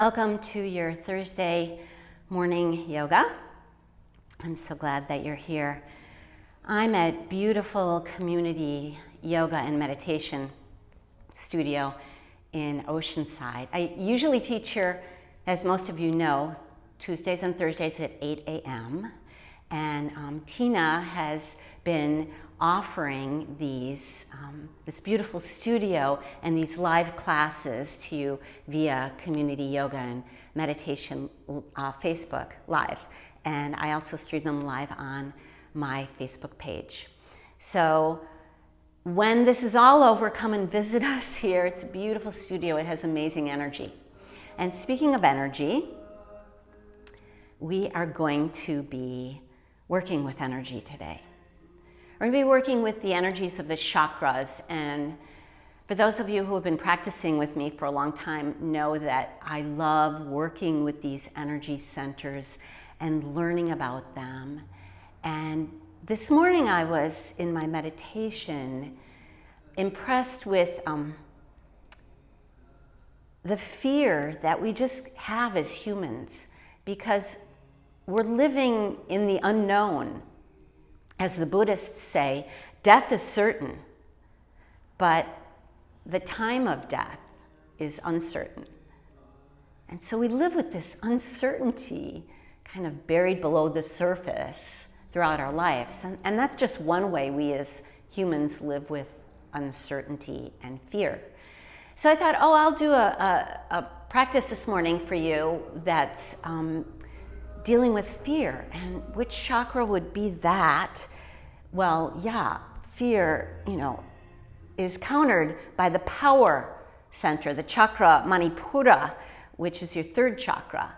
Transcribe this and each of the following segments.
Welcome to your Thursday morning yoga. I'm so glad that you're here. I'm at beautiful community yoga and meditation studio in Oceanside. I usually teach here, as most of you know, Tuesdays and Thursdays at 8 a.m. And Tina has been offering this beautiful studio and these live classes to you via community yoga and meditation Facebook Live. And I also stream them live on my Facebook page. So when this is all over, come and visit us here. It's a beautiful studio. It has amazing energy. And speaking of energy, we are going to be working with energy today. We're going to be working with the energies of the chakras, and for those of you who have been practicing with me for a long time know that I love working with these energy centers and learning about them. And this morning I was in my meditation impressed with the fear that we just have as humans, because we're living in the unknown. As the Buddhists say, death is certain, but the time of death is uncertain. And so we live with this uncertainty kind of buried below the surface throughout our lives. And that's just one way we as humans live with uncertainty and fear. So I thought, I'll do a practice this morning for you that's dealing with fear. And which chakra would be that? Well, yeah, fear, is countered by the power center, the chakra Manipura, which is your third chakra.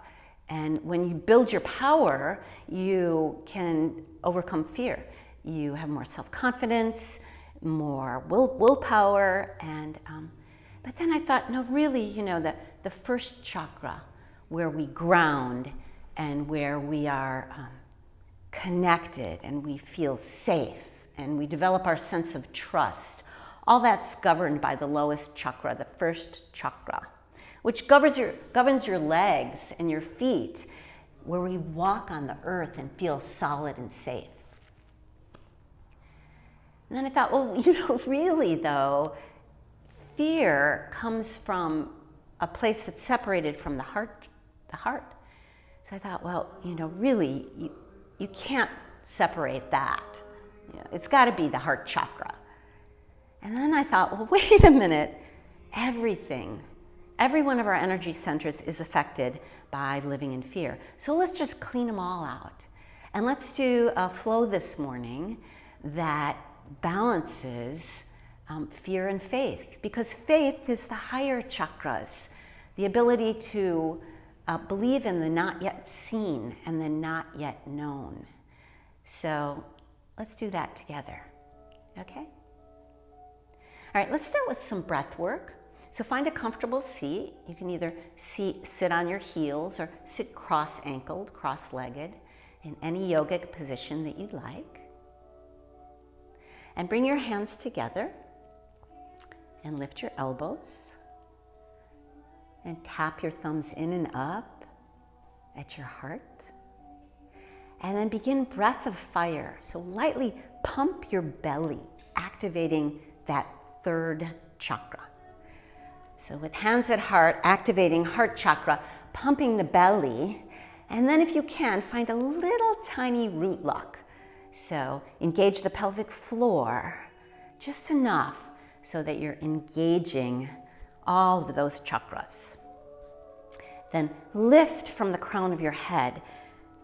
And when you build your power, you can overcome fear. You have more self-confidence, more willpower, and but then I thought, no, really, the first chakra, where we ground and where we are connected and we feel safe and we develop our sense of trust. All that's governed by the lowest chakra, the first chakra, which governs your legs and your feet, where we walk on the earth and feel solid and safe. And then I thought, well, really though, fear comes from a place that's separated from the heart. So I thought, well, really, you can't separate that. It's got to be the heart chakra. And then I thought, well, wait a minute. Every one of our energy centers is affected by living in fear. So let's just clean them all out. And let's do a flow this morning that balances fear and faith, because faith is the higher chakras, the ability to believe in the not yet seen and the not yet known. So let's do that together, okay? All right, let's start with some breath work. So find a comfortable seat. You can either sit on your heels or sit cross-ankled, cross-legged, in any yogic position that you'd like. And bring your hands together and lift your elbows. And tap your thumbs in and up at your heart. And then begin breath of fire. So lightly pump your belly, activating that third chakra. So with hands at heart, activating heart chakra, pumping the belly. And then if you can, find a little tiny root lock. So engage the pelvic floor, just enough so that you're engaging all of those chakras. Then lift from the crown of your head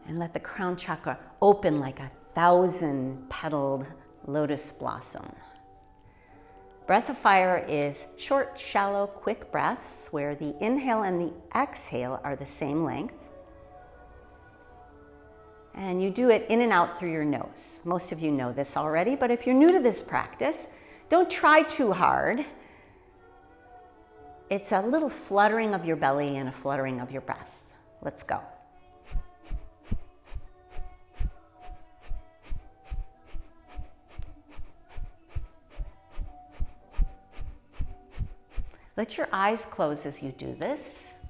and let the crown chakra open like 1,000-petaled lotus blossom. Breath of fire is short, shallow, quick breaths where the inhale and the exhale are the same length. And you do it in and out through your nose. Most of you know this already, but if you're new to this practice, don't try too hard. It's a little fluttering of your belly and a fluttering of your breath. Let's go. Let your eyes close as you do this.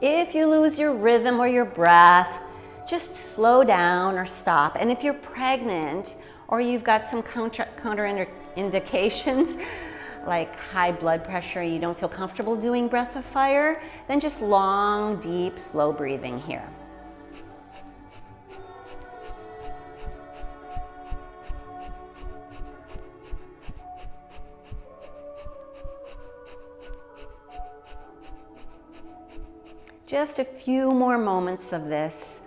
if you lose your rhythm or your breath, just slow down or stop. And if you're pregnant or you've got some counter indications like high blood pressure, you don't feel comfortable doing breath of fire, then just long, deep, slow breathing here. Just a few more moments of this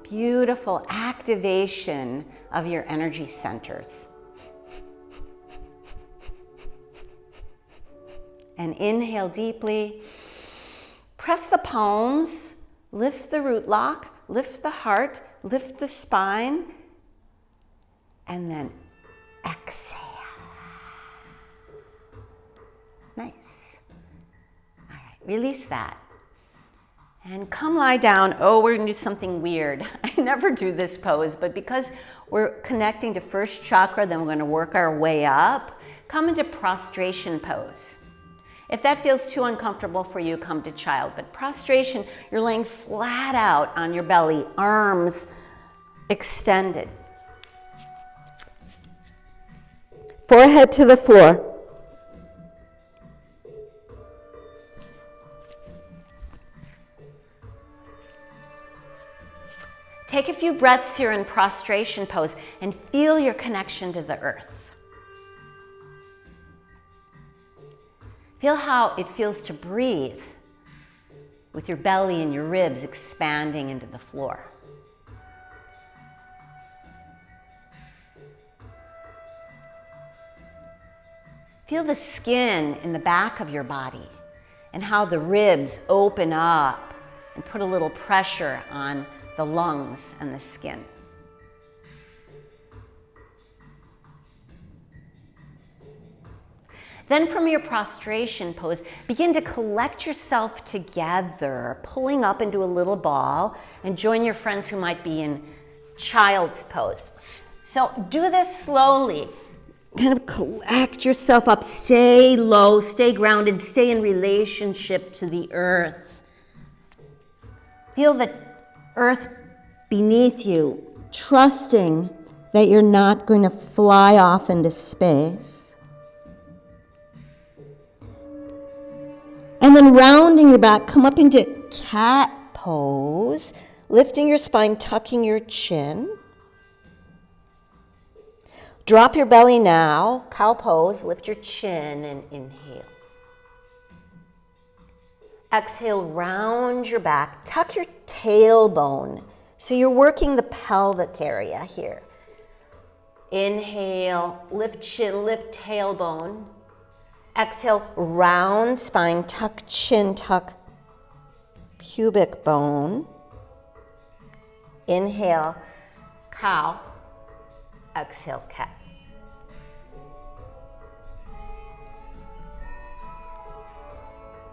beautiful activation of your energy centers. And inhale deeply. Press the palms, lift the root lock, lift the heart, lift the spine, and then exhale. Nice. All right, release that. And come lie down. Oh, we're gonna do something weird. I never do this pose, but because we're connecting to first chakra, then we're gonna work our way up. Come into prostration pose. If that feels too uncomfortable for you, come to child. But prostration, you're laying flat out on your belly, arms extended. Forehead to the floor. Take a few breaths here in prostration pose and feel your connection to the earth. Feel how it feels to breathe with your belly and your ribs expanding into the floor. Feel the skin in the back of your body and how the ribs open up and put a little pressure on the lungs and the skin. Then from your prostration pose, begin to collect yourself together, pulling up into a little ball, and join your friends who might be in child's pose. So do this slowly. Kind of collect yourself up, stay low, stay grounded, stay in relationship to the earth. Feel the earth beneath you, trusting that you're not going to fly off into space. And then rounding your back, come up into cat pose, lifting your spine, tucking your chin. Drop your belly now, cow pose, lift your chin and inhale. Exhale, round your back, tuck your tailbone. So you're working the pelvic area here. Inhale, lift chin, lift tailbone. Exhale, round spine, tuck chin, tuck pubic bone. Inhale, cow. Exhale, cat.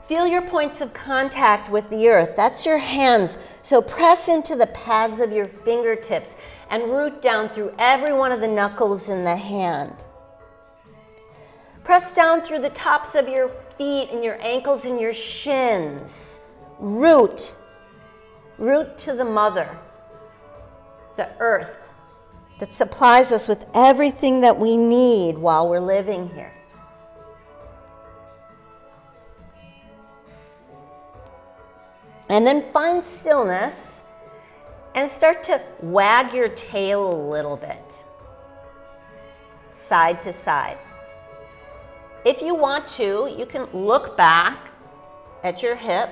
Feel your points of contact with the earth. That's your hands. So press into the pads of your fingertips and root down through every one of the knuckles in the hand. Press down through the tops of your feet and your ankles and your shins. Root. Root to the mother, the earth, that supplies us with everything that we need while we're living here. And then find stillness and start to wag your tail a little bit, side to side. If you want to, you can look back at your hip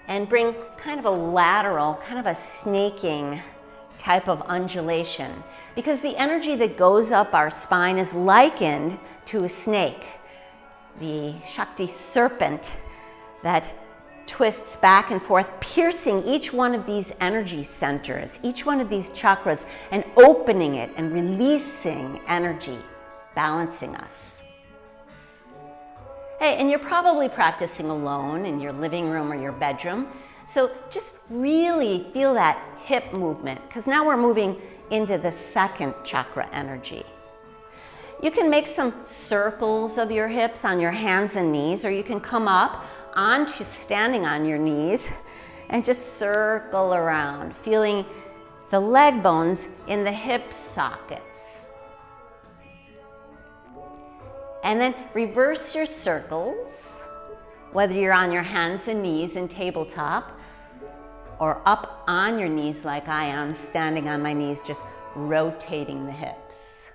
and bring kind of a lateral, kind of a snaking type of undulation, because the energy that goes up our spine is likened to a snake, the Shakti serpent that twists back and forth, piercing each one of these energy centers, each one of these chakras, and opening it and releasing energy, balancing us. Hey, and you're probably practicing alone in your living room or your bedroom, so just really feel that hip movement, because now we're moving into the second chakra energy. You can make some circles of your hips on your hands and knees, or you can come up onto standing on your knees and just circle around, feeling the leg bones in the hip sockets. And then reverse your circles, whether you're on your hands and knees in tabletop or up on your knees like I am, standing on my knees, just rotating the hips.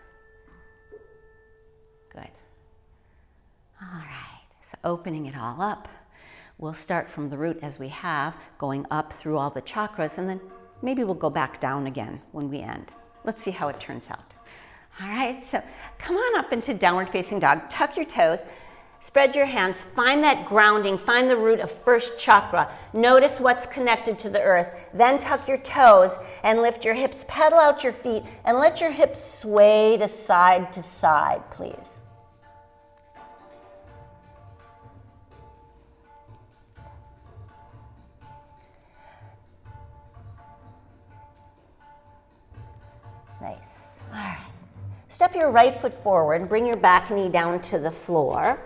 Good. All right, so opening it all up. We'll start from the root as we have, going up through all the chakras, and then maybe we'll go back down again when we end. Let's see how it turns out. All right, so come on up into downward facing dog. Tuck your toes, spread your hands, find that grounding, find the root of first chakra. Notice what's connected to the earth. Then tuck your toes and lift your hips, pedal out your feet, and let your hips sway to side, please. Nice. All right. Step your right foot forward, bring your back knee down to the floor,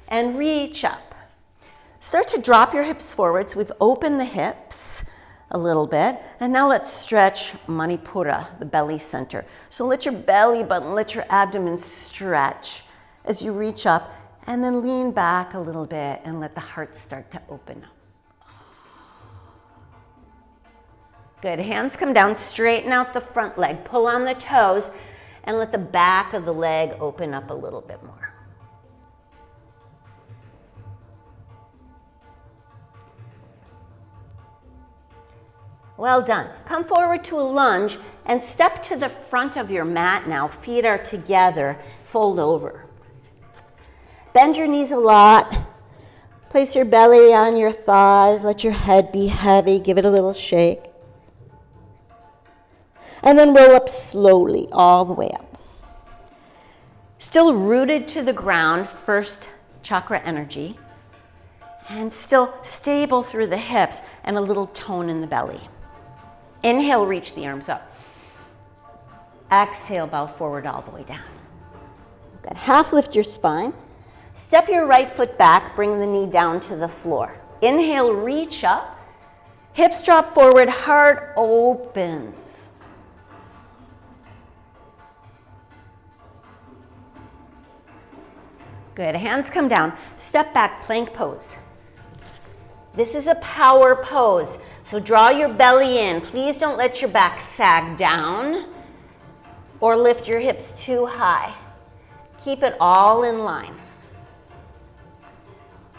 and reach up. Start to drop your hips forward. So we've opened the hips a little bit, and now let's stretch Manipura, the belly center. So let your belly button, let your abdomen stretch as you reach up, and then lean back a little bit and let the heart start to open up. Good, hands come down, straighten out the front leg, pull on the toes, and let the back of the leg open up a little bit more. Well done. Come forward to a lunge and step to the front of your mat now. Feet are together, fold over. Bend your knees a lot. Place your belly on your thighs, let your head be heavy, give it a little shake. And then roll up slowly, all the way up. Still rooted to the ground, first chakra energy, and still stable through the hips and a little tone in the belly. Inhale, reach the arms up. Exhale, bow forward all the way down. Good. Half lift your spine. Step your right foot back, bring the knee down to the floor. Inhale, reach up. Hips drop forward, heart opens. Good, hands come down. Step back, plank pose. This is a power pose, so draw your belly in. Please don't let your back sag down or lift your hips too high. Keep it all in line.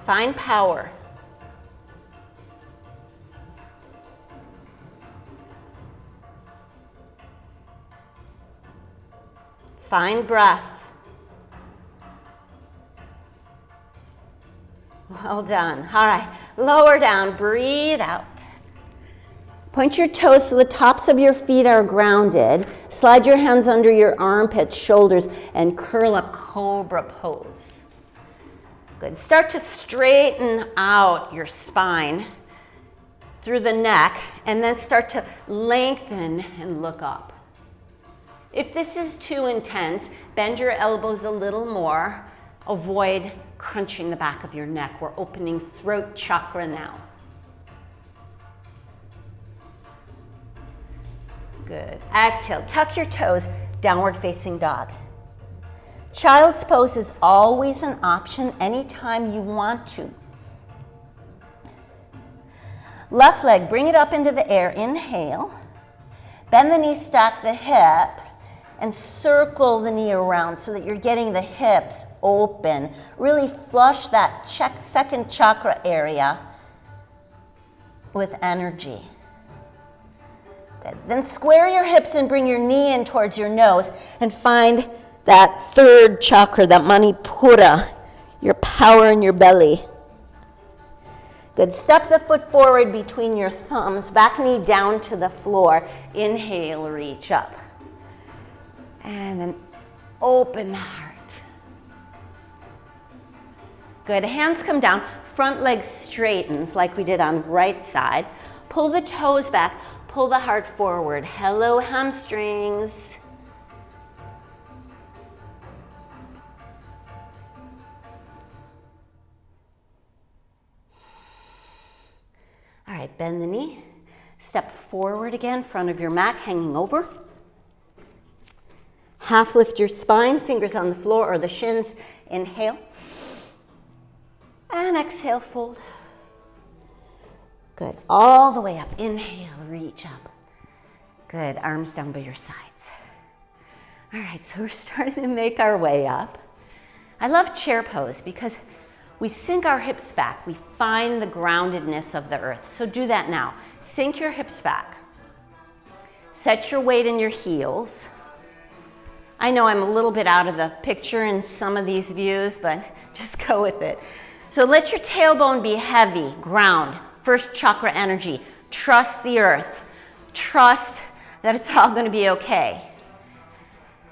Find power. Find breath. Well done. All right, lower down, breathe out. Point your toes so the tops of your feet are grounded. Slide your hands under your armpits, shoulders, and curl up, cobra pose. Good. Start to straighten out your spine through the neck, and then start to lengthen and look up. If this is too intense, bend your elbows a little more. Avoid crunching the back of your neck. We're opening throat chakra now. Good. Exhale, tuck your toes, downward facing dog. Child's pose is always an option anytime you want to. Left leg, bring it up into the air. Inhale. Bend the knee, stack the hip, and circle the knee around so that you're getting the hips open. Really flush that second chakra area with energy. Good. Then square your hips and bring your knee in towards your nose and find that third chakra, that Manipura, your power in your belly. Good. Step the foot forward between your thumbs, back knee down to the floor. Inhale, reach up. And then open the heart. Good, hands come down, front leg straightens like we did on the right side. Pull the toes back, pull the heart forward. Hello, hamstrings. right, bend the knee. Step forward again, front of your mat, hanging over. Half lift your spine, fingers on the floor or the shins. Inhale. And exhale, fold. Good, all the way up. Inhale, reach up. Good, arms down by your sides. All right, so we're starting to make our way up. I love chair pose because we sink our hips back. We find the groundedness of the earth. So do that now. Sink your hips back. Set your weight in your heels. I know I'm a little bit out of the picture in some of these views, but just go with it. So let your tailbone be heavy, ground, first chakra energy. Trust the earth. Trust that it's all going to be okay.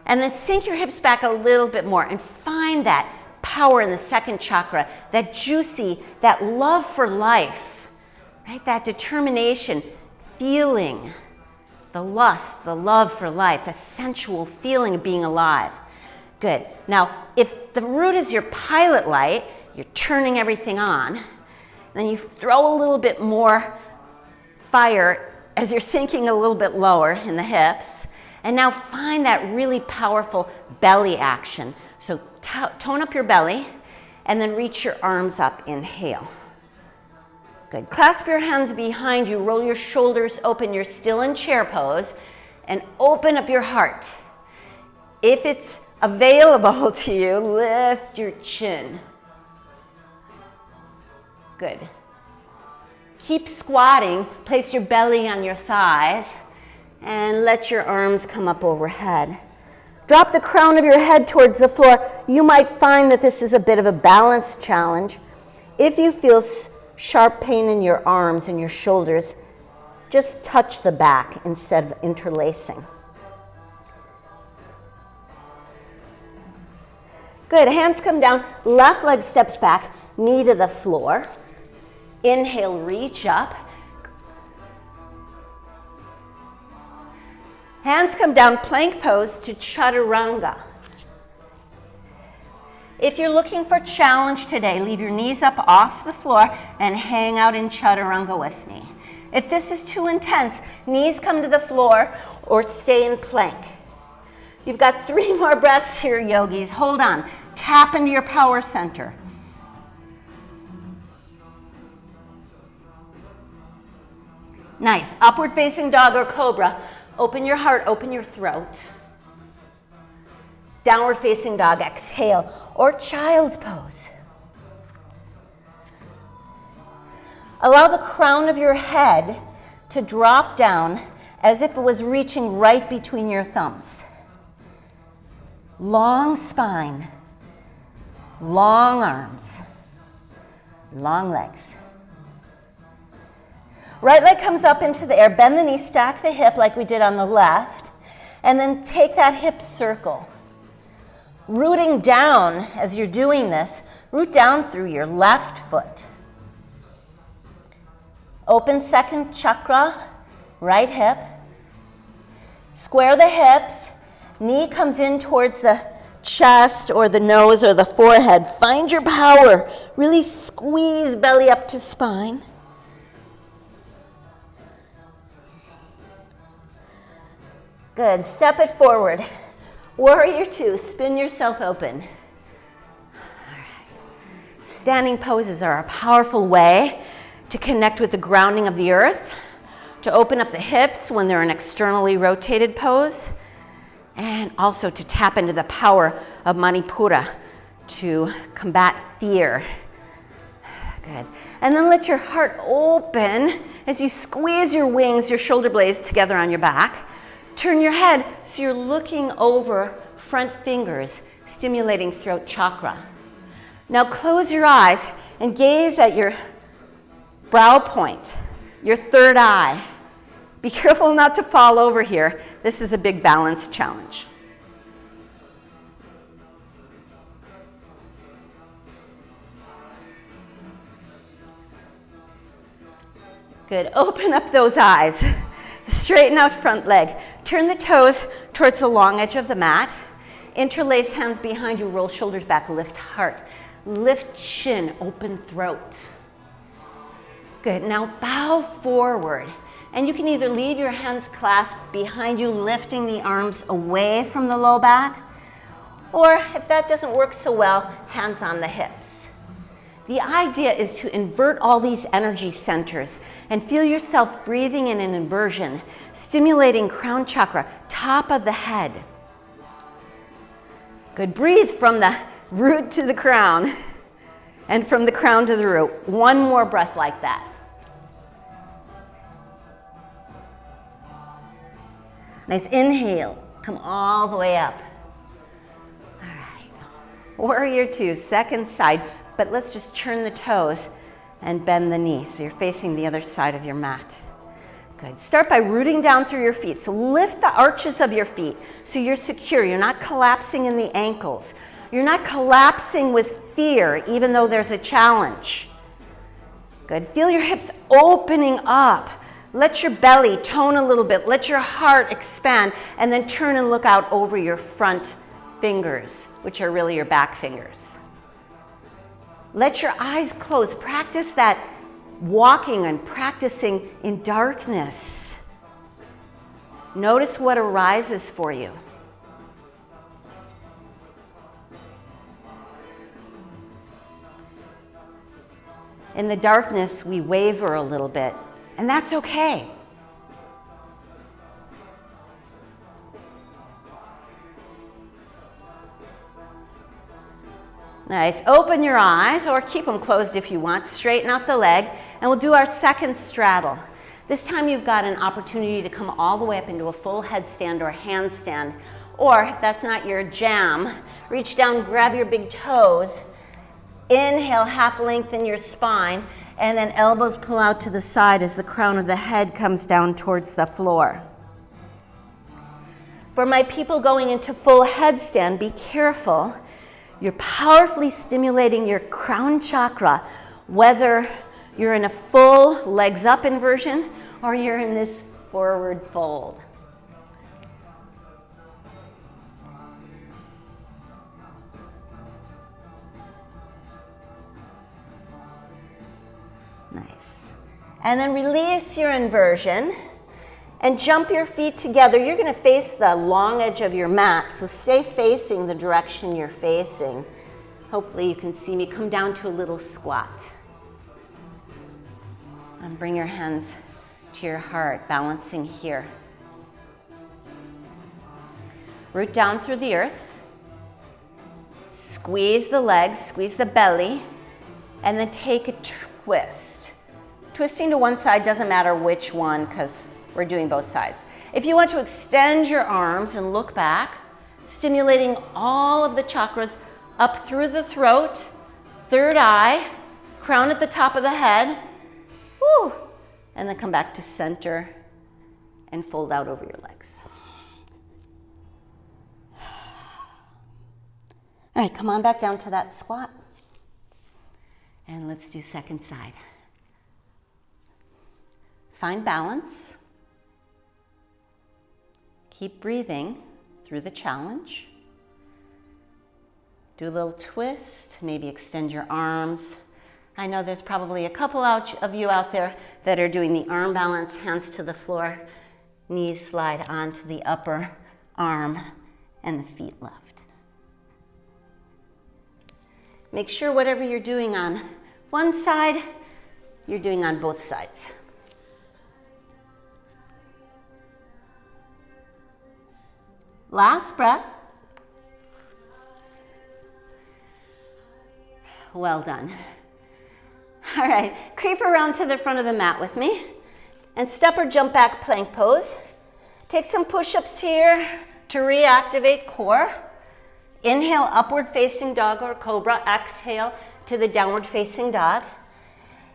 And then sink your hips back a little bit more and find that power in the second chakra, that juicy, that love for life, right? That determination, feeling, the lust, the love for life, a sensual feeling of being alive. Good. Now, if the root is your pilot light, you're turning everything on, then you throw a little bit more fire as you're sinking a little bit lower in the hips. And now find that really powerful belly action. So tone up your belly and then reach your arms up. Inhale. Good. Clasp your hands behind you. Roll your shoulders open. You're still in chair pose. And open up your heart. If it's available to you, lift your chin. Good. Keep squatting. Place your belly on your thighs. And let your arms come up overhead. Drop the crown of your head towards the floor. You might find that this is a bit of a balance challenge. If you feel sharp pain in your arms and your shoulders, just touch the back instead of interlacing. Good, hands come down, left leg steps back, knee to the floor. Inhale, reach up. Hands come down, plank pose to chaturanga. If you're looking for challenge today, leave your knees up off the floor and hang out in chaturanga with me. If this is too intense, knees come to the floor or stay in plank. You've got 3 more breaths here, yogis. Hold on. Tap into your power center. Nice. Upward facing dog or cobra. Open your heart, open your throat. Downward facing dog, exhale, or child's pose. Allow the crown of your head to drop down as if it was reaching right between your thumbs. Long spine, long arms, long legs. Right leg comes up into the air, bend the knee, stack the hip like we did on the left, and then take that hip circle. Rooting down as you're doing this, root down through your left foot. Open second chakra, right hip. Square the hips, knee comes in towards the chest or the nose or the forehead. Find your power, really squeeze belly up to spine. Good, step it forward. Warrior 2, spin yourself open. All right. Standing poses are a powerful way to connect with the grounding of the earth, to open up the hips when they're in externally rotated pose, and also to tap into the power of Manipura to combat fear. Good. And then let your heart open as you squeeze your wings, your shoulder blades together on your back. Turn your head so you're looking over front fingers, stimulating throat chakra. Now close your eyes and gaze at your brow point, your third eye. Be careful not to fall over here. This is a big balance challenge. Good. Open up those eyes. Straighten out front leg. Turn the toes towards the long edge of the mat. Interlace hands behind you. Roll shoulders back. Lift heart. Lift chin. Open throat. Good, now bow forward. And you can either leave your hands clasped behind you, lifting the arms away from the low back, or if that doesn't work so well, hands on the hips. The idea is to invert all these energy centers and feel yourself breathing in an inversion, stimulating crown chakra, top of the head. Good, breathe from the root to the crown and from the crown to the root. One more breath like that. Nice inhale, come all the way up. All right, warrior two, second side, but let's just turn the toes and bend the knee so you're facing the other side of your mat. Good, start by rooting down through your feet. So lift the arches of your feet so you're secure. You're not collapsing in the ankles. You're not collapsing with fear, even though there's a challenge. Good, feel your hips opening up. Let your belly tone a little bit. Let your heart expand, and then turn and look out over your front fingers, which are really your back fingers. Let your eyes close. Practice that walking and practicing in darkness. Notice what arises for you. In the darkness, we waver a little bit. And that's okay. Nice. Open your eyes, or keep them closed if you want. Straighten out the leg, and we'll do our second straddle. This time you've got an opportunity to come all the way up into a full headstand or handstand. Or if that's not your jam, reach down, grab your big toes. Inhale, half lengthen your spine. And then elbows pull out to the side as the crown of the head comes down towards the floor. For my people going into full headstand, be careful. You're powerfully stimulating your crown chakra, whether you're in a full legs up inversion or you're in this forward fold. Nice. And then release your inversion and jump your feet together. You're going to face the long edge of your mat, so stay facing the direction you're facing. Hopefully you can see me. Come down to a little squat. And bring your hands to your heart, balancing here. Root down through the earth. Squeeze the legs, squeeze the belly, and then take a twist. Twisting to one side doesn't matter which one because we're doing both sides. If you want to extend your arms and look back, stimulating all of the chakras up through the throat, third eye, crown at the top of the head, woo, and then come back to center and fold out over your legs. All right, come on back down to that squat. And let's do second side. Find balance. Keep breathing through the challenge. Do a little twist, maybe extend your arms. I know there's probably a couple of you out there that are doing the arm balance, hands to the floor, knees slide onto the upper arm, and the feet left. Make sure whatever you're doing on one side, you're doing on both sides. Last breath. Well done. All right, creep around to the front of the mat with me and step or jump back plank pose. Take some push-ups here to reactivate core. Inhale, upward facing dog or cobra. Exhale to the downward facing dog.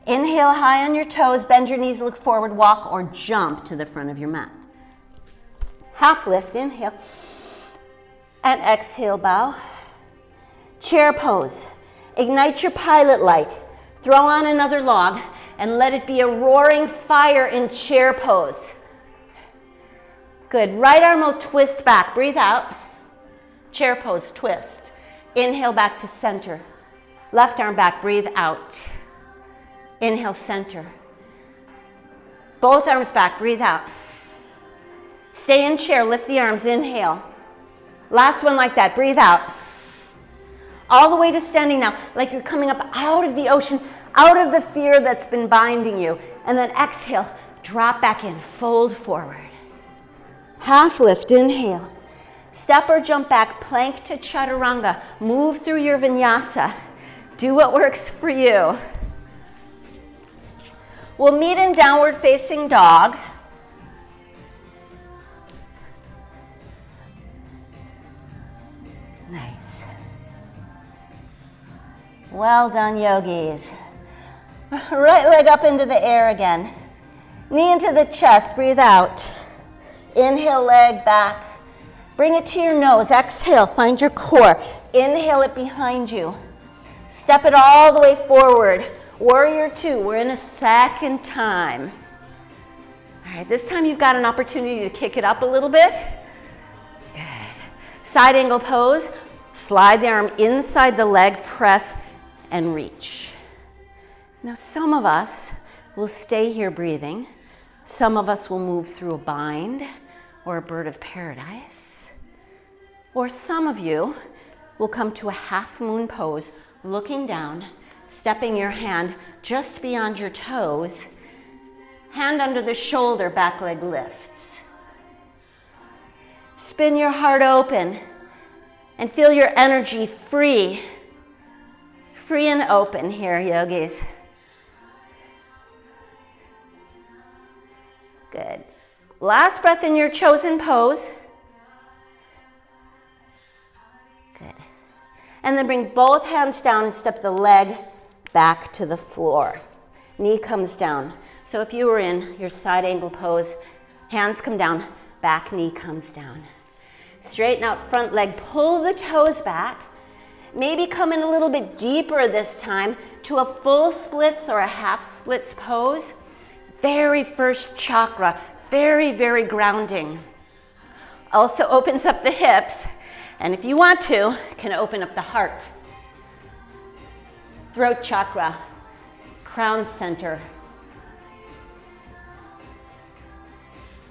Inhale high on your toes, bend your knees, look forward, walk or jump to the front of your mat. Half lift, inhale. And exhale, bow. Chair pose. Ignite your pilot light. Throw on another log and let it be a roaring fire in chair pose. Good. Right arm will twist back. Breathe out. Chair pose, twist. Inhale back to center. Left arm back, breathe out. Inhale, center. Both arms back, breathe out. Stay in chair, lift the arms, inhale. Last one like that, breathe out. All the way to standing now, like you're coming up out of the ocean, out of the fear that's been binding you. And then exhale, drop back in, fold forward. Half lift, inhale. Step or jump back, plank to chaturanga. Move through your vinyasa. Do what works for you. We'll meet in downward facing dog. Nice. Well done, yogis. Right leg up into the air again. Knee into the chest, breathe out. Inhale, leg back. Bring it to your nose, exhale, find your core. Inhale it behind you. Step it all the way forward. Warrior two, we're in a second time. All right, this time you've got an opportunity to kick it up a little bit. Good. Side angle pose, slide the arm inside the leg, press and reach. Now some of us will stay here breathing. Some of us will move through a bind or a bird of paradise. Or some of you will come to a half moon pose, looking down, stepping your hand just beyond your toes, hand under the shoulder, back leg lifts. Spin your heart open and feel your energy free. Free and open here, yogis. Good. Last breath in your chosen pose. Good. And then bring both hands down and step the leg back to the floor. Knee comes down. So if you were in your side angle pose, hands come down, back knee comes down. Straighten out front leg, pull the toes back. Maybe come in a little bit deeper this time to a full splits or a half splits pose. Very first chakra, very, very grounding. Also opens up the hips, and if you want to, can open up the heart. Throat chakra, crown center.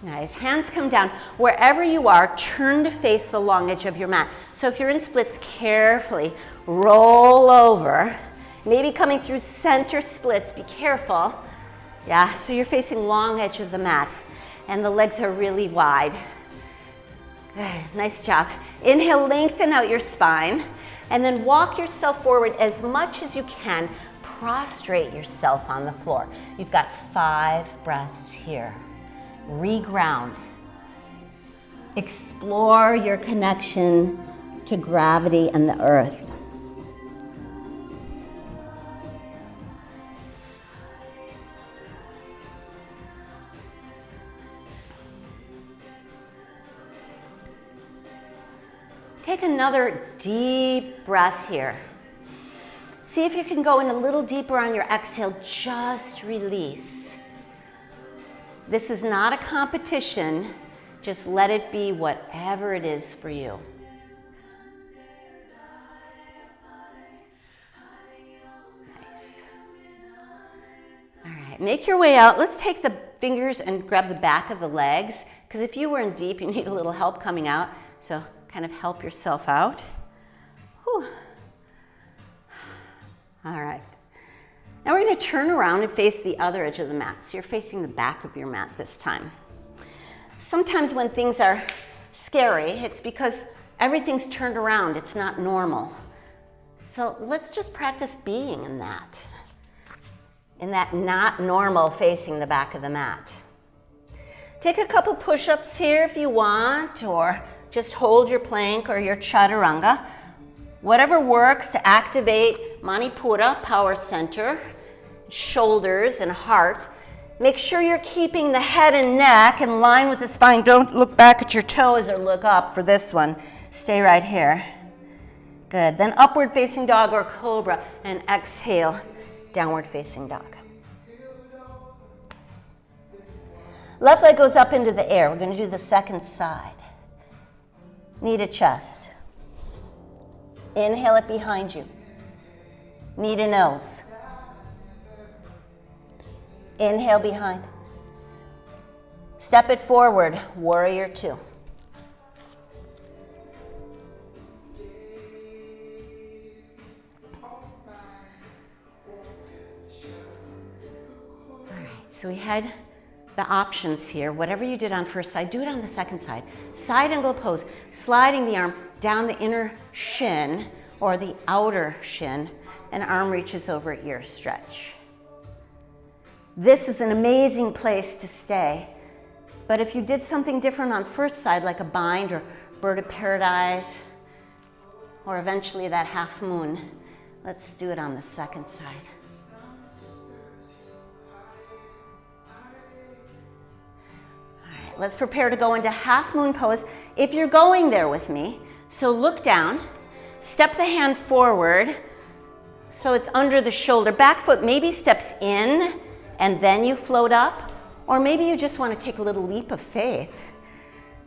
Nice, hands come down. Wherever you are, turn to face the long edge of your mat. So if you're in splits, carefully roll over. Maybe coming through center splits, be careful. Yeah, so you're facing long edge of the mat and the legs are really wide. Good, nice job. Inhale, lengthen out your spine and then walk yourself forward as much as you can. Prostrate yourself on the floor. You've got 5 breaths here. Reground. Explore your connection to gravity and the earth. Take another deep breath here. See if you can go in a little deeper on your exhale. Just release. This is not a competition. Just let it be whatever it is for you. Nice. All right, make your way out. Let's take the fingers and grab the back of the legs, because if you were in deep, you need a little help coming out. So kind of help yourself out. Whew. All right. Now we're going to turn around and face the other edge of the mat. So you're facing the back of your mat this time. Sometimes when things are scary, it's because everything's turned around. It's not normal. So let's just practice being in that not normal facing the back of the mat. Take a couple push-ups here if you want, or just hold your plank or your chaturanga. Whatever works to activate Manipura, power center, shoulders and heart. Make sure you're keeping the head and neck in line with the spine. Don't look back at your toes or look up for this one. Stay right here. Good. Then upward facing dog or cobra, and exhale, downward facing dog. Left leg goes up into the air. We're going to do the second side. Knee to chest. Inhale it behind you. Knee to nose. Inhale behind. Step it forward, warrior two. All right, so we had the options here. Whatever you did on first side, do it on the second side. Side angle pose, sliding the arm down the inner shin or the outer shin, and arm reaches over ear stretch. This is an amazing place to stay. But if you did something different on first side, like a bind or bird of paradise, or eventually that half moon, let's do it on the second side. Let's prepare to go into half moon pose if you're going there with me. So look down, step the hand forward so it's under the shoulder. Back foot maybe steps in and then you float up, or maybe you just want to take a little leap of faith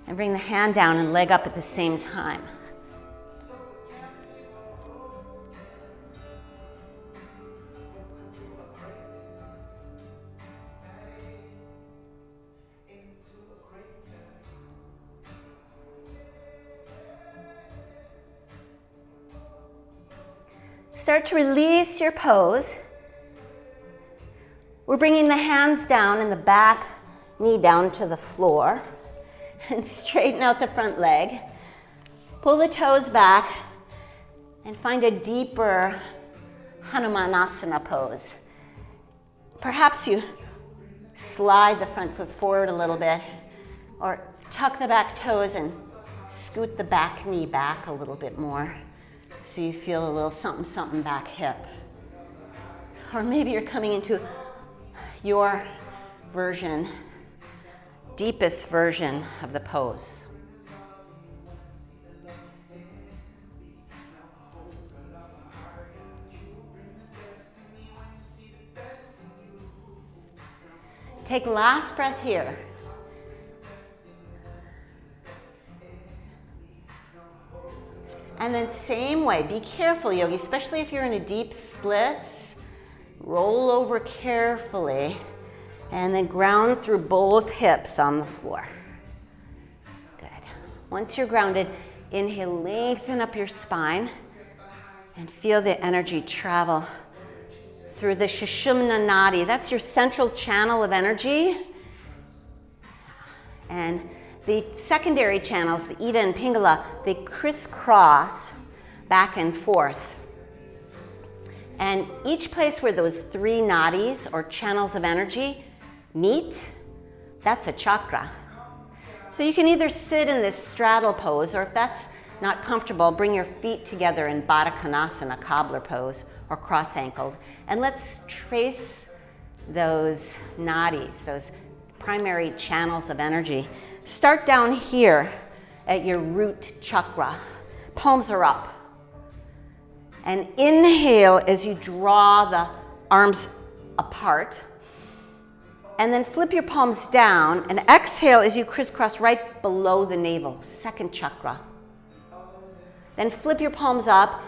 and bring the hand down and leg up at the same time. Start to release your pose. We're bringing the hands down and the back knee down to the floor. And straighten out the front leg. Pull the toes back and find a deeper Hanumanasana pose. Perhaps you slide the front foot forward a little bit, or tuck the back toes and scoot the back knee back a little bit more. So you feel a little something, something back hip. Or maybe you're coming into your version, deepest version of the pose. Take last breath here. And then same way, be careful, yogi, especially if you're in a deep splits. Roll over carefully and then ground through both hips on the floor. Good. Once you're grounded, inhale, lengthen up your spine and feel the energy travel through the Sushumna Nadi. That's your central channel of energy. And the secondary channels, the Ida and Pingala, they crisscross back and forth. And each place where those three nadis or channels of energy meet, that's a chakra. So you can either sit in this straddle pose, or if that's not comfortable, bring your feet together in Baddha Konasana, cobbler pose, or cross-ankled. And let's trace those nadis, those primary channels of energy. Start down here at your root chakra. Palms are up. And inhale as you draw the arms apart. And then flip your palms down and exhale as you crisscross right below the navel, second chakra. Then flip your palms up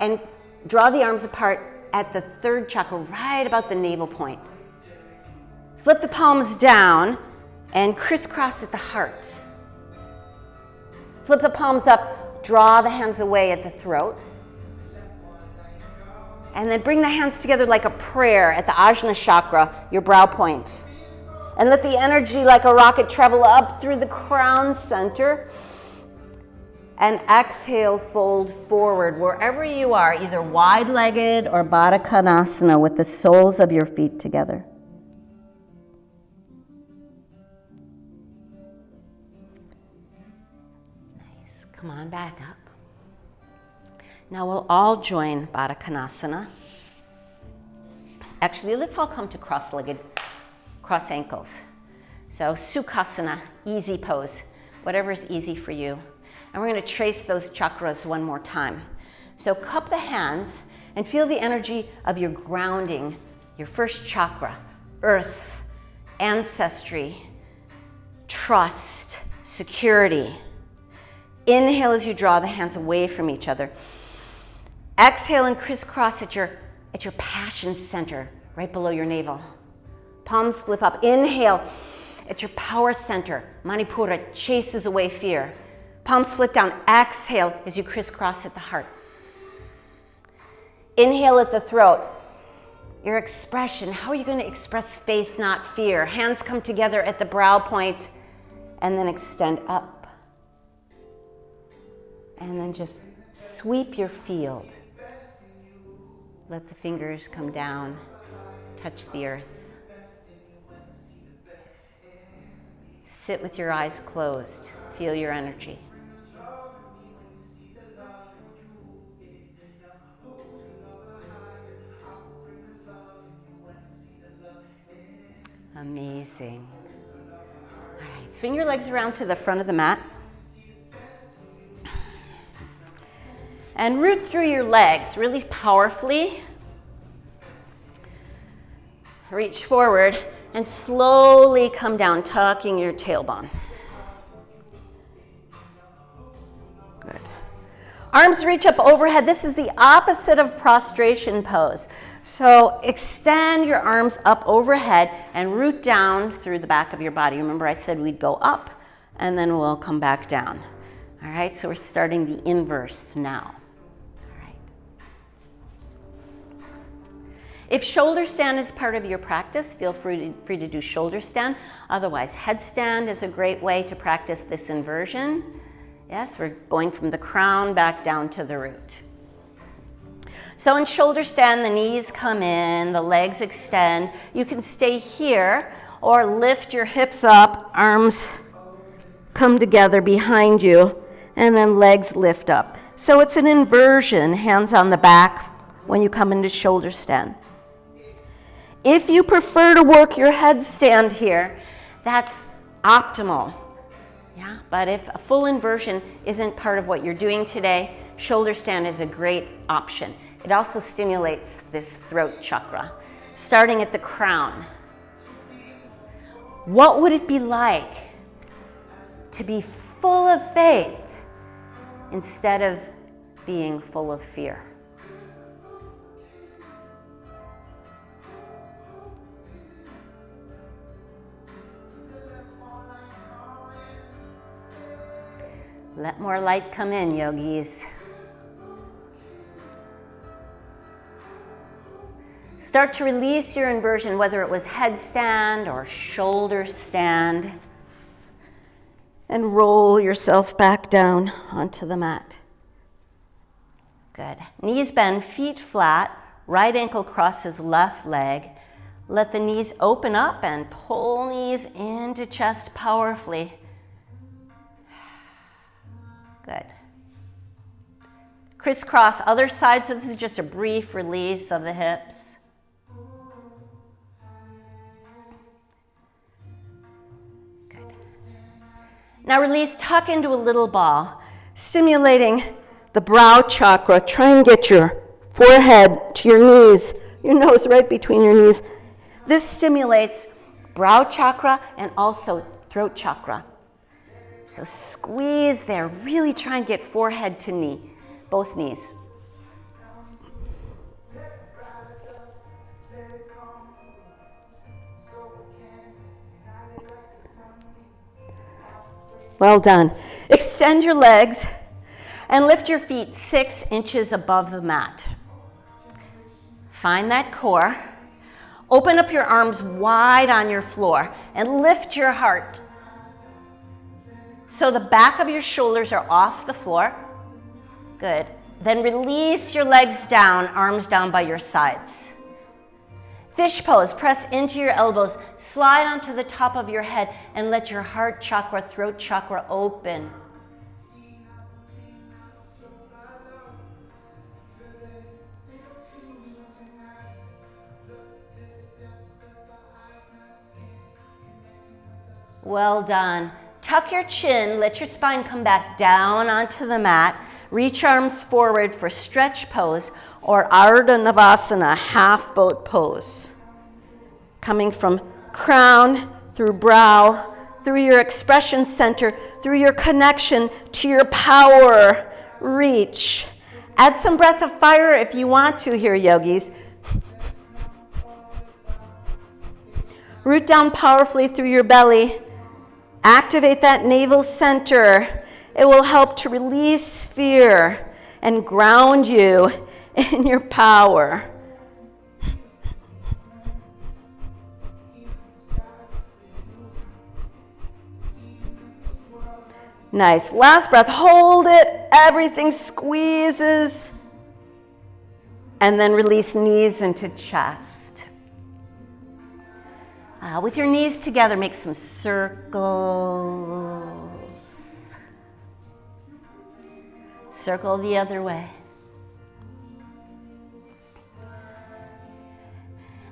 and draw the arms apart at the third chakra, right about the navel point. Flip the palms down and crisscross at the heart. Flip the palms up, draw the hands away at the throat. And then bring the hands together like a prayer at the Ajna chakra, your brow point. And let the energy like a rocket travel up through the crown center. And exhale, fold forward wherever you are, either wide-legged or Baddha Konasana with the soles of your feet together. Nice. Come on back up. Now we'll all join Baddha Konasana. Actually, let's all come to cross-legged, cross ankles. So Sukhasana, easy pose, whatever is easy for you. And we're going to trace those chakras one more time. So cup the hands and feel the energy of your grounding, your first chakra, earth, ancestry, trust, security. Inhale as you draw the hands away from each other. Exhale and crisscross at your passion center, right below your navel. Palms flip up. Inhale It's your power center. Manipura chases away fear. Palms flit down. Exhale as you crisscross at the heart. Inhale at the throat. Your expression. How are you going to express faith, not fear? Hands come together at the brow point and then extend up. And then just sweep your field. Let the fingers come down, touch the earth. Sit with your eyes closed. Feel your energy. Amazing. All right, swing your legs around to the front of the mat. And root through your legs really powerfully. Reach forward and slowly come down, tucking your tailbone. Good. Arms reach up overhead. This is the opposite of prostration pose. So extend your arms up overhead and root down through the back of your body. Remember I said we'd go up and then we'll come back down. All right, so we're starting the inverse now. If shoulder stand is part of your practice, feel free to do shoulder stand. Otherwise, headstand is a great way to practice this inversion. Yes, we're going from the crown back down to the root. So in shoulder stand, the knees come in, the legs extend. You can stay here or lift your hips up, arms come together behind you, and then legs lift up. So it's an inversion, hands on the back when you come into shoulder stand. If you prefer to work your headstand here, that's optimal. Yeah, but if a full inversion isn't part of what you're doing today, shoulder stand is a great option. It also stimulates this throat chakra, starting at the crown. What would it be like to be full of faith instead of being full of fear? Let more light come in, yogis. Start to release your inversion, whether it was headstand or shoulder stand, and roll yourself back down onto the mat. Good. Knees bend, feet flat, right ankle crosses left leg. Let the knees open up and pull knees into chest powerfully. Good. Crisscross other side, so this is just a brief release of the hips. Good. Now release, tuck into a little ball, stimulating the brow chakra. Try and get your forehead to your knees, your nose right between your knees. This stimulates brow chakra and also throat chakra. So squeeze there, really try and get forehead to knee, both knees. Well done. Extend your legs and lift your feet 6 inches above the mat. Find that core. Open up your arms wide on your floor and lift your heart. So the back of your shoulders are off the floor. Good. Then release your legs down, arms down by your sides. Fish pose, press into your elbows, slide onto the top of your head, and let your heart chakra, throat chakra open. Well done. Tuck your chin, let your spine come back down onto the mat. Reach arms forward for stretch pose or Ardha Navasana, half boat pose. Coming from crown, through brow, through your expression center, through your connection to your power. Reach. Add some breath of fire if you want to here, yogis. Root down powerfully through your belly. Activate that navel center. It will help to release fear and ground you in your power. Nice. Last breath. Hold it. Everything squeezes. And then release knees into chest. With your knees together, make some circles. Circle the other way.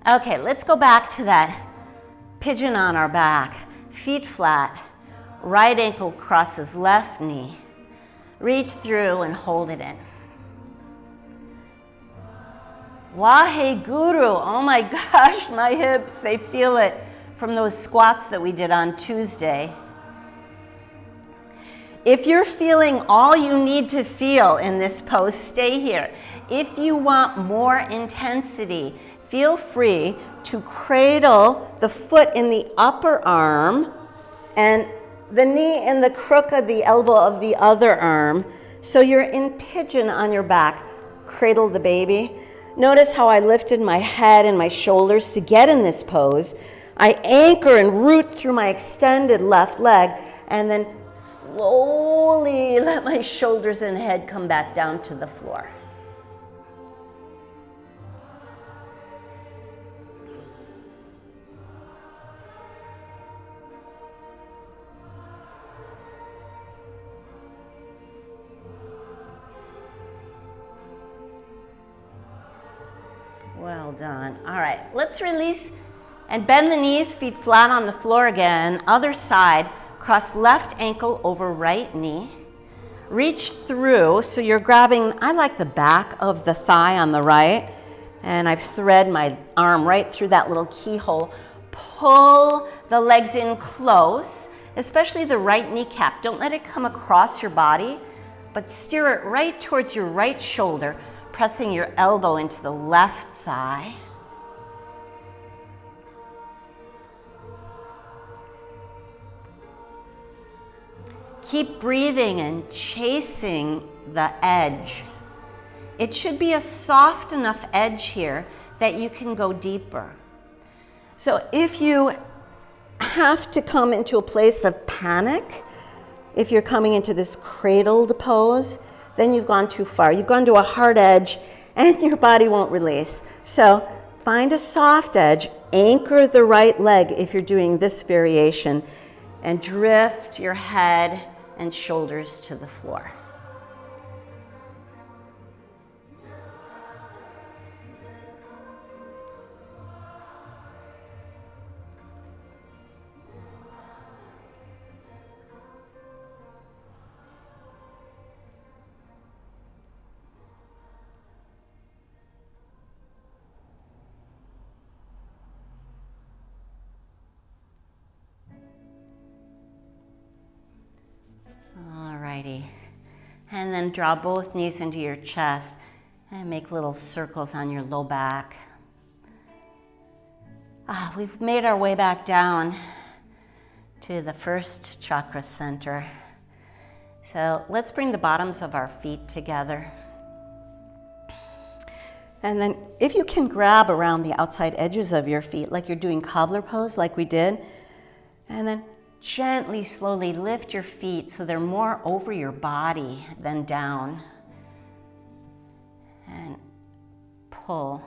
Okay, let's go back to that pigeon on our back. Feet flat. Right ankle crosses left knee. Reach through and hold it in. Waheguru. Oh my gosh, my hips, they feel it from those squats that we did on Tuesday. If you're feeling all you need to feel in this pose, stay here. If you want more intensity, feel free to cradle the foot in the upper arm and the knee in the crook of the elbow of the other arm. So you're in pigeon on your back. Cradle the baby. Notice how I lifted my head and my shoulders to get in this pose. I anchor and root through my extended left leg and then slowly let my shoulders and head come back down to the floor. Well done. All right, let's release and bend the knees, feet flat on the floor again. Other side, cross left ankle over right knee. Reach through, so you're grabbing, I like the back of the thigh on the right, and I've thread my arm right through that little keyhole. Pull the legs in close, especially the right kneecap. Don't let it come across your body, but steer it right towards your right shoulder, pressing your elbow into the left thigh. Keep breathing and chasing the edge. It should be a soft enough edge here that you can go deeper. So if you have to come into a place of panic, if you're coming into this cradled pose, then you've gone too far. You've gone to a hard edge and your body won't release. So find a soft edge, anchor the right leg if you're doing this variation, and drift your head and shoulders to the floor. Alrighty, and then draw both knees into your chest and make little circles on your low back. We've made our way back down to the first chakra center. So let's bring the bottoms of our feet together. And then if you can grab around the outside edges of your feet like you're doing cobbler pose like we did, and then gently, slowly lift your feet so they're more over your body than down. And pull.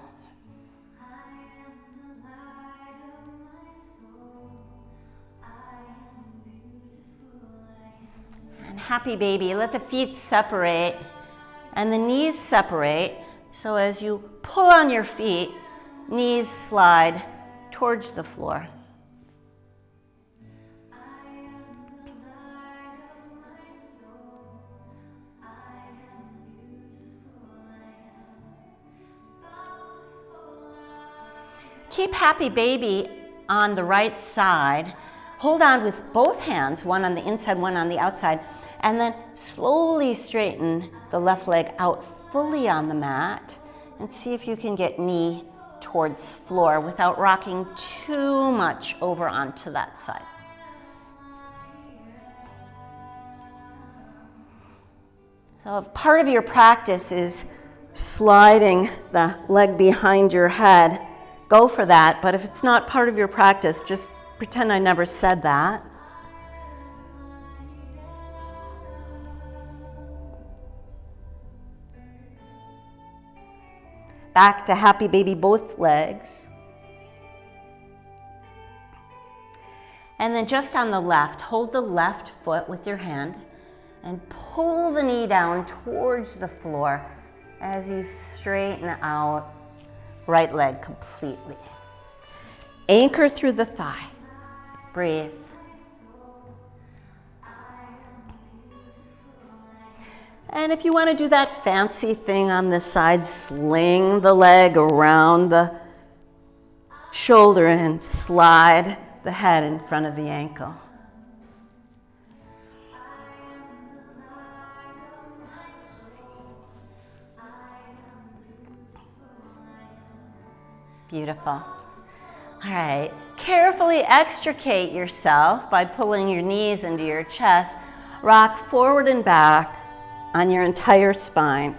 And happy baby, let the feet separate and the knees separate. So as you pull on your feet, knees slide towards the floor. Keep happy baby on the right side. Hold on with both hands, one on the inside, one on the outside, and then slowly straighten the left leg out fully on the mat and see if you can get knee towards floor without rocking too much over onto that side. So if part of your practice is sliding the leg behind your head, go for that. But if it's not part of your practice, just pretend I never said that. Back to happy baby, both legs. And then just on the left, hold the left foot with your hand and pull the knee down towards the floor as you straighten out right leg completely. Anchor through the thigh. Breathe. And if you want to do that fancy thing on the side, sling the leg around the shoulder and slide the head in front of the ankle. Beautiful. All right, carefully extricate yourself by pulling your knees into your chest. Rock forward and back on your entire spine.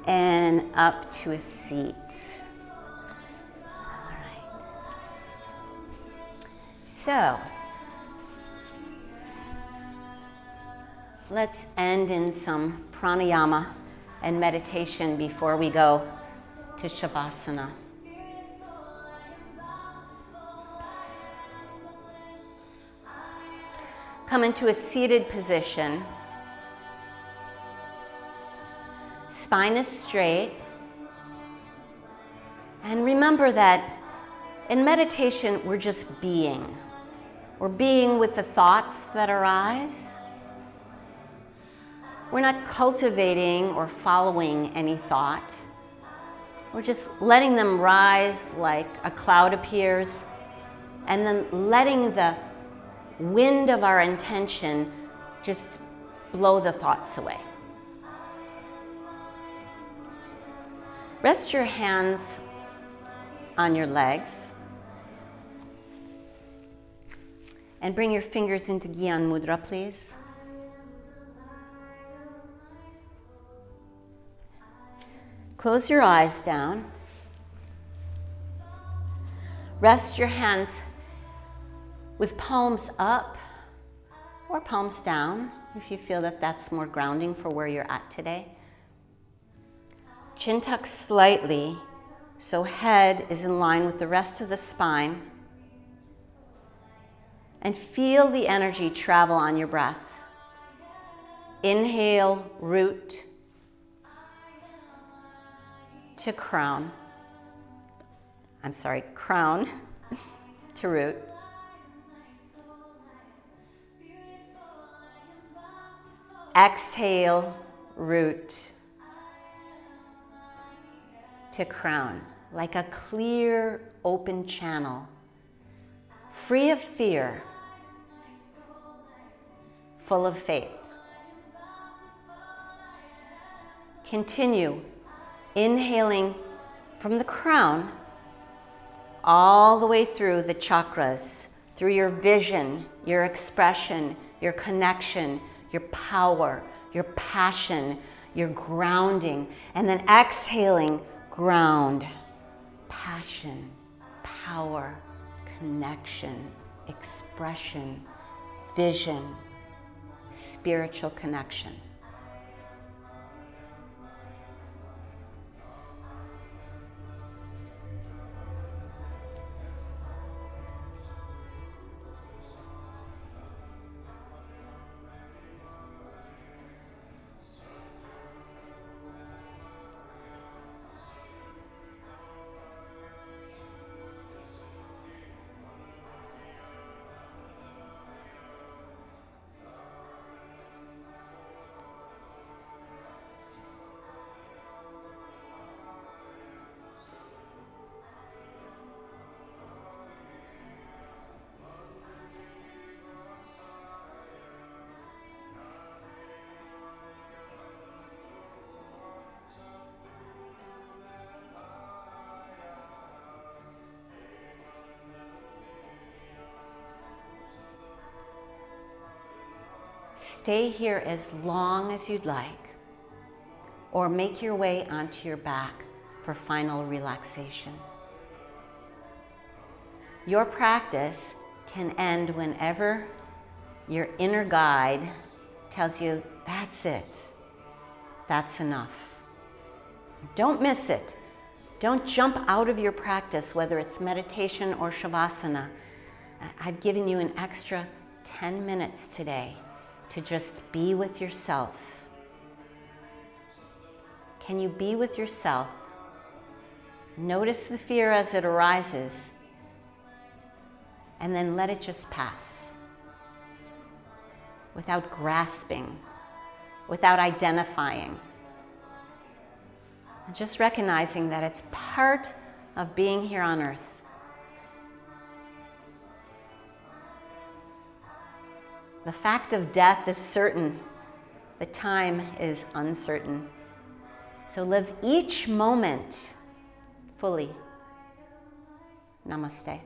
And up to a seat. All right. So, let's end in some pranayama and meditation before we go to Shavasana. Come into a seated position. Spine is straight. And remember that in meditation, we're just being. We're being with the thoughts that arise. We're not cultivating or following any thought. We're just letting them rise like a cloud appears, and then letting the wind of our intention just blow the thoughts away. Rest your hands on your legs and bring your fingers into Gyan Mudra, please. Close your eyes down. Rest your hands with palms up or palms down if you feel that that's more grounding for where you're at today. Chin tuck slightly so head is in line with the rest of the spine. And feel the energy travel on your breath. Inhale, root to crown. Crown to root. Exhale, root to crown, like a clear, open channel, free of fear, full of faith. Continue inhaling from the crown all the way through the chakras, through your vision, your expression, your connection, your power, your passion, your grounding, and then exhaling, ground, passion, power, connection, expression, vision, spiritual connection. Stay here as long as you'd like, or make your way onto your back for final relaxation. Your practice can end whenever your inner guide tells you, that's it, that's enough. Don't miss it. Don't jump out of your practice, whether it's meditation or shavasana. I've given you an extra 10 minutes today to just be with yourself. Can you be with yourself? Notice the fear as it arises, and then let it just pass without grasping, without identifying. And just recognizing that it's part of being here on earth. The fact of death is certain. The time is uncertain. So live each moment fully. Namaste.